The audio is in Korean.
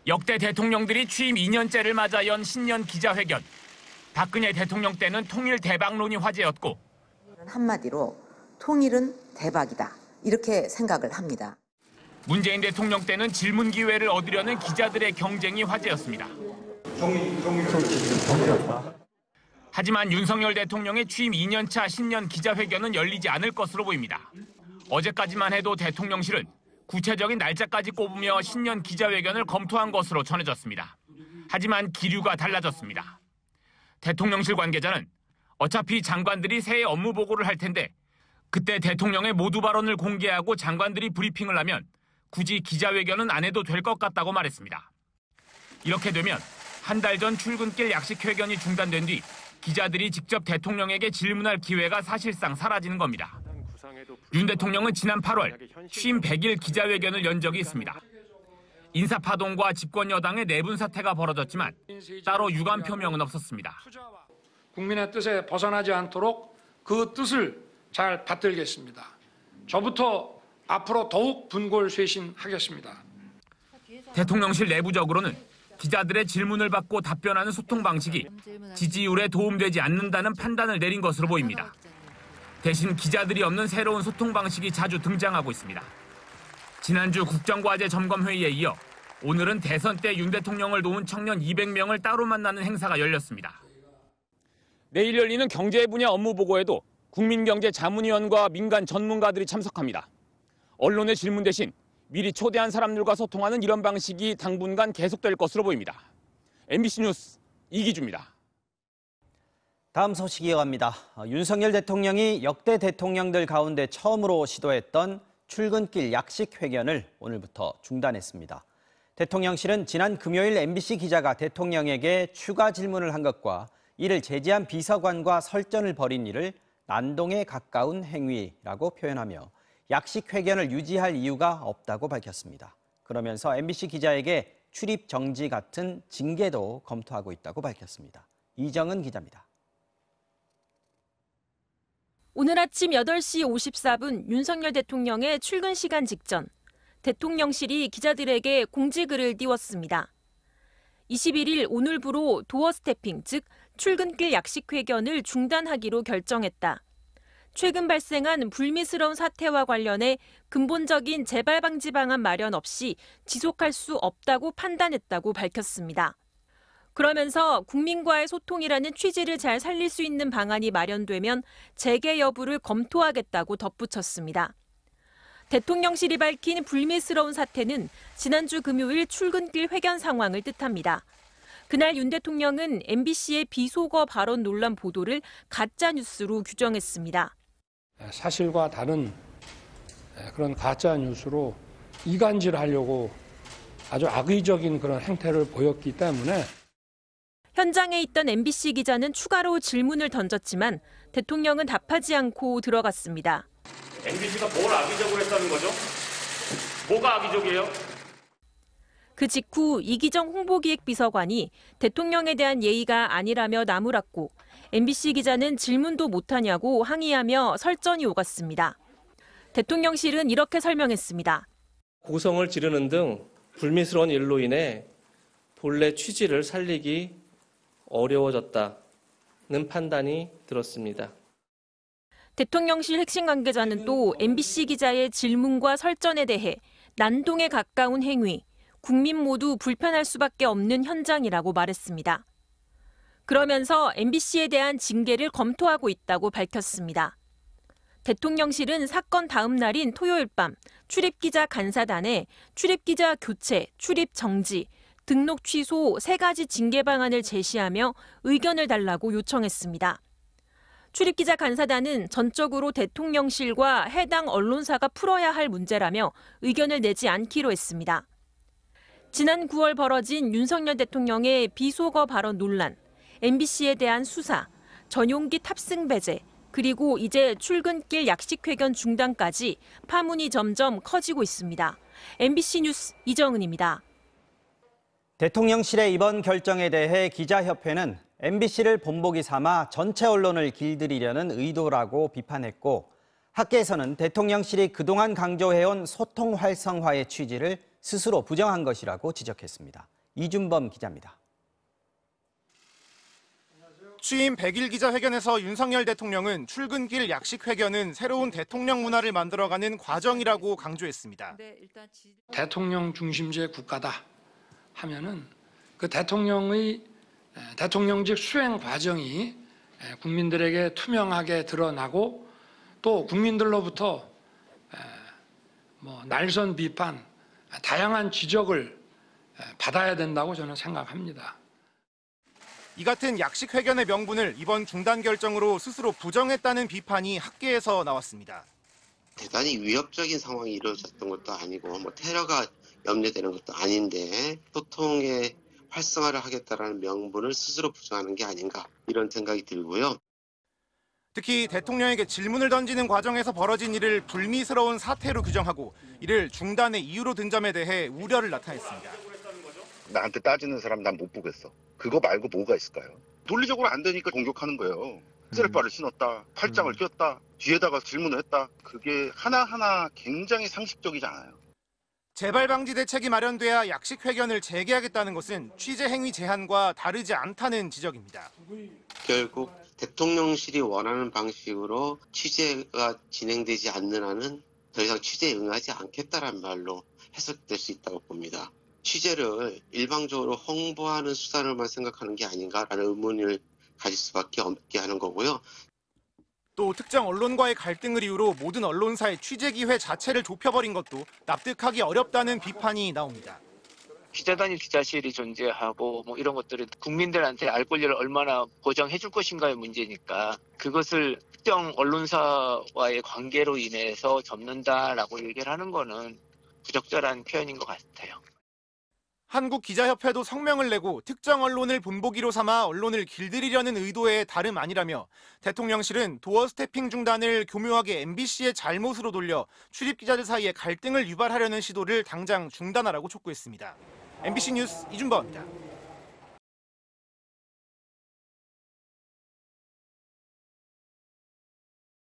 역대 대통령들이 취임 2년째를 맞아 연 신년 기자회견. 박근혜 대통령 때는 통일 대박론이 화제였고 한마디로 통일은 대박이다. 이렇게 생각을 합니다. 문재인 대통령 때는 질문 기회를 얻으려는 기자들의 경쟁이 화제였습니다. 하지만 윤석열 대통령의 취임 2년차 신년 기자회견은 열리지 않을 것으로 보입니다. 어제까지만 해도 대통령실은 구체적인 날짜까지 꼽으며 신년 기자회견을 검토한 것으로 전해졌습니다. 하지만 기류가 달라졌습니다. 대통령실 관계자는 어차피 장관들이 새해 업무 보고를 할 텐데 그때 대통령의 모두 발언을 공개하고 장관들이 브리핑을 하면 굳이 기자회견은 안 해도 될 것 같다고 말했습니다. 이렇게 되면 한 달 전 출근길 약식회견이 중단된 뒤 기자들이 직접 대통령에게 질문할 기회가 사실상 사라지는 겁니다. 윤 대통령은 지난 8월 취임 100일 기자회견을 연 적이 있습니다. 인사파동과 집권 여당의 내분 사태가 벌어졌지만 따로 유감 표명은 없었습니다. 국민의 뜻에 벗어나지 않도록 그 뜻을 잘 받들겠습니다. 저부터 앞으로 더욱 분골쇄신하겠습니다. 대통령실 내부적으로는 기자들의 질문을 받고 답변하는 소통 방식이 지지율에 도움되지 않는다는 판단을 내린 것으로 보입니다. 대신 기자들이 없는 새로운 소통 방식이 자주 등장하고 있습니다. 지난주 국정과제 점검회의에 이어 오늘은 대선 때 윤 대통령을 도운 청년 200명을 따로 만나는 행사가 열렸습니다. 내일 열리는 경제 분야 업무 보고에도 국민경제자문위원과 민간 전문가들이 참석합니다. 언론의 질문 대신 미리 초대한 사람들과 소통하는 이런 방식이 당분간 계속될 것으로 보입니다. MBC 뉴스 이기주입니다. 다음 소식 이어갑니다. 윤석열 대통령이 역대 대통령들 가운데 처음으로 시도했던 출근길 약식 회견을 오늘부터 중단했습니다. 대통령실은 지난 금요일 MBC 기자가 대통령에게 추가 질문을 한 것과 이를 제지한 비서관과 설전을 벌인 일을 난동에 가까운 행위라고 표현하며 약식 회견을 유지할 이유가 없다고 밝혔습니다. 그러면서 MBC 기자에게 출입 정지 같은 징계도 검토하고 있다고 밝혔습니다. 이정은 기자입니다. 오늘 아침 8시 54분 윤석열 대통령의 출근 시간 직전, 대통령실이 기자들에게 공지글을 띄웠습니다. 21일 오늘부로 도어 스태핑, 즉 출근길 약식 회견을 중단하기로 결정했다. 최근 발생한 불미스러운 사태와 관련해 근본적인 재발 방지 방안 마련 없이 지속할 수 없다고 판단했다고 밝혔습니다. 그러면서 국민과의 소통이라는 취지를 잘 살릴 수 있는 방안이 마련되면 재개 여부를 검토하겠다고 덧붙였습니다. 대통령실이 밝힌 불미스러운 사태는 지난주 금요일 출근길 회견 상황을 뜻합니다. 그날 윤 대통령은 MBC의 비속어 발언 논란 보도를 가짜뉴스로 규정했습니다. 사실과 다른 그런 가짜뉴스로 이간질하려고 아주 악의적인 그런 행태를 보였기 때문에 현장에 있던 MBC 기자는 추가로 질문을 던졌지만 대통령은 답하지 않고 들어갔습니다. MBC가 뭘 악의적으로 했다는 거죠? 뭐가 악의적이에요? 그 직후 이기정 홍보기획비서관이 대통령에 대한 예의가 아니라며 나무랐고 MBC 기자는 질문도 못하냐고 항의하며 설전이 오갔습니다. 대통령실은 이렇게 설명했습니다. 고성을 지르는 등 불미스러운 일로 인해 본래 취지를 살리기 어려워졌다는 판단이 들었습니다. 대통령실 핵심 관계자는 또 MBC 기자의 질문과 설전에 대해 난동에 가까운 행위, 국민 모두 불편할 수밖에 없는 현장이라고 말했습니다. 그러면서 MBC에 대한 징계를 검토하고 있다고 밝혔습니다. 대통령실은 사건 다음 날인 토요일 밤 출입기자 간사단에 출입기자 교체, 출입 정지, 등록 취소 3가지 징계 방안을 제시하며 의견을 달라고 요청했습니다. 출입기자 간사단은 전적으로 대통령실과 해당 언론사가 풀어야 할 문제라며 의견을 내지 않기로 했습니다. 지난 9월 벌어진 윤석열 대통령의 비속어 발언 논란, MBC에 대한 수사, 전용기 탑승 배제, 그리고 이제 출근길 약식 회견 중단까지 파문이 점점 커지고 있습니다. MBC 뉴스 이정은입니다. 대통령실의 이번 결정에 대해 기자협회는 MBC를 본보기 삼아 전체 언론을 길들이려는 의도라고 비판했고, 학계에서는 대통령실이 그동안 강조해온 소통 활성화의 취지를 스스로 부정한 것이라고 지적했습니다. 이준범 기자입니다. 취임 100일 기자회견에서 윤석열 대통령은 출근길 약식 회견은 새로운 대통령 문화를 만들어가는 과정이라고 강조했습니다. 대통령 중심제 국가다 하면은 그 대통령직 수행 과정이 국민들에게 투명하게 드러나고 또 국민들로부터 날선 비판, 다양한 지적을 받아야 된다고 저는 생각합니다. 이 같은 약식 회견의 명분을 이번 중단 결정으로 스스로 부정했다는 비판이 학계에서 나왔습니다. 대단히 위협적인 상황이 이루어졌던 것도 아니고 테러가 염려되는 것도 아닌데 소통의 활성화를 하겠다라는 명분을 스스로 부정하는 게 아닌가 이런 생각이 들고요. 특히 대통령에게 질문을 던지는 과정에서 벌어진 일을 불미스러운 사태로 규정하고 이를 중단의 이유로 든 점에 대해 우려를 나타냈습니다. 나한테 따지는 사람 난 못 보겠어. 그거 말고 뭐가 있을까요? 논리적으로 안 되니까 공격하는 거예요. 셀바를 신었다, 팔짱을 꼈다, 뒤에다가 질문을 했다. 그게 하나하나 굉장히 상식적이지 않아요. 재발 방지 대책이 마련돼야 약식 회견을 재개하겠다는 것은 취재 행위 제한과 다르지 않다는 지적입니다. 결국 대통령실이 원하는 방식으로 취재가 진행되지 않는 한은 더 이상 취재에 응하지 않겠다는 말로 해석될 수 있다고 봅니다. 취재를 일방적으로 홍보하는 수단으로만 생각하는 게 아닌가라는 의문을 가질 수밖에 없게 하는 거고요. 또 특정 언론과의 갈등을 이유로 모든 언론사의 취재 기회 자체를 좁혀버린 것도 납득하기 어렵다는 비판이 나옵니다. 기자단위 기자실이 존재하고 이런 것들을 국민들한테 알 권리를 얼마나 보장해 줄 것인가의 문제니까 그것을 특정 언론사와의 관계로 인해서 접는다라고 얘기를 하는 거는 부적절한 표현인 것 같아요. 한국기자협회도 성명을 내고 특정 언론을 본보기로 삼아 언론을 길들이려는 의도의 다름 아니라며 대통령실은 도어 스태핑 중단을 교묘하게 MBC의 잘못으로 돌려 출입기자들 사이에 갈등을 유발하려는 시도를 당장 중단하라고 촉구했습니다. MBC 뉴스 이준범입니다.